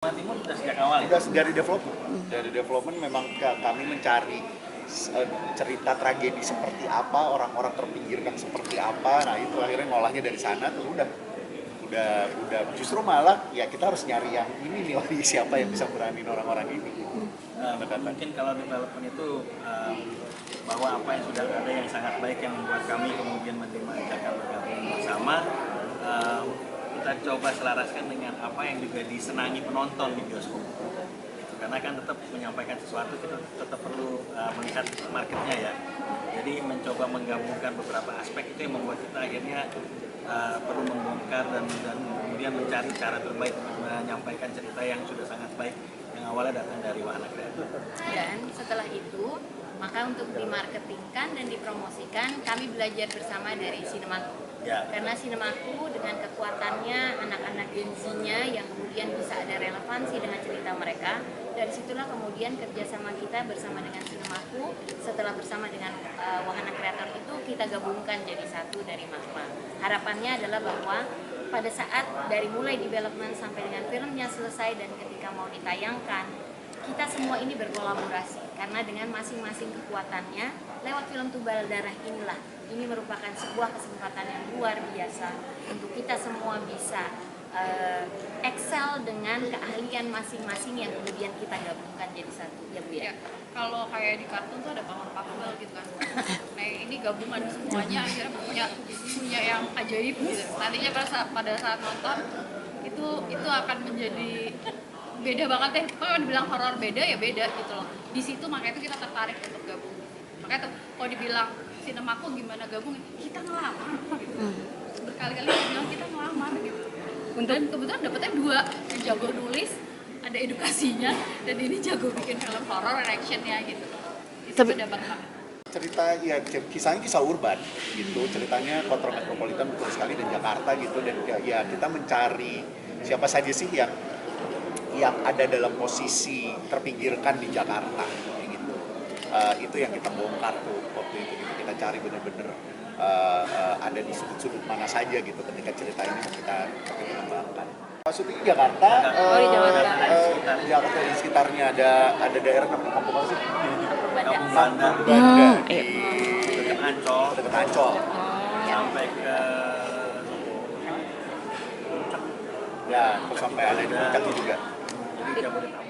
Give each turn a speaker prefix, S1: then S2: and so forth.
S1: Timur sudah sejak awal ya?
S2: Sudah dari development. Dari development memang kami mencari cerita tragedi seperti apa, orang-orang terpinggirkan seperti apa. Nah itu akhirnya ngolahnya dari sana tuh udah justru malah ya kita harus nyari yang ini nih, siapa yang bisa beranin orang-orang ini.
S1: Mungkin kalau development itu bahwa apa yang sudah ada yang sangat baik yang membuat kami kemudian menerima ajakan bergabung bersama, kita coba selaraskan dengan apa yang juga disenangi penonton di bioskop. Karena kan tetap menyampaikan sesuatu, kita tetap perlu melihat marketnya ya. Jadi mencoba menggabungkan beberapa aspek itu yang membuat kita akhirnya perlu membongkar dan kemudian mencari cara terbaik untuk menyampaikan cerita yang sudah sangat baik yang awalnya datang dari Wahana Kreator.
S3: Dan setelah itu, maka untuk dimarketingkan dan dipromosikan, kami belajar bersama dari Sinemaku.
S1: Ya.
S3: Karena Sinemaku dengan kekuatannya, anak-anak Gen Z-nya yang kemudian bisa ada relevansi dengan cerita mereka. Dari situlah kemudian kerjasama kita bersama dengan Sinemaku, setelah bersama dengan Wahana Kreator itu kita gabungkan jadi satu dari Magma. Harapannya adalah bahwa pada saat dari mulai development sampai dengan filmnya selesai dan ketika mau ditayangkan, kita semua ini berkolaborasi karena dengan masing-masing kekuatannya lewat film Tubal Darah inilah ini merupakan sebuah kesempatan yang luar biasa untuk kita semua bisa excel dengan keahlian masing-masing yang kemudian kita gabungkan jadi satu ya Bu ya.
S4: Kalau kayak di kartun tuh ada power gitu kan. Nah ini gabungan semuanya akhirnya punya yang ajaib gitu. Nantinya pada saat nonton itu akan menjadi beda banget deh. Kalau dibilang horor beda ya beda gitu loh. Di situ makanya itu kita tertarik untuk gabung. Makanya tuh kalau dibilang Sinemaku gimana gabung, kita ngelamar gitu. Berkali-kali bilang kita ngelamar gitu. Dan kebetulan dapetnya dua, yang jago nulis, ada edukasinya, dan ini jago bikin film horor actionnya gitu. Itu dapat banget.
S2: Cerita ya kisahnya kisah urban gitu, ceritanya Kontrol Metropolitan betul sekali dan Jakarta gitu, dan ya kita mencari siapa saja sih yang ada dalam posisi terpinggirkan di Jakarta gitu. Itu yang kita bongkar tuh waktu itu gitu. Kita cari bener-bener ada di sudut-sudut mana saja gitu ketika cerita ini kita kembangkan. Syuting di Jakarta, Jakarta di sekitarnya ada daerah namanya kampung apa sih?
S1: Kampung Banda
S2: Di dekat Ancol.
S1: Sampai ke
S2: Ya, terus sampai ada di Puncak juga.
S1: jadi Jabodetabek.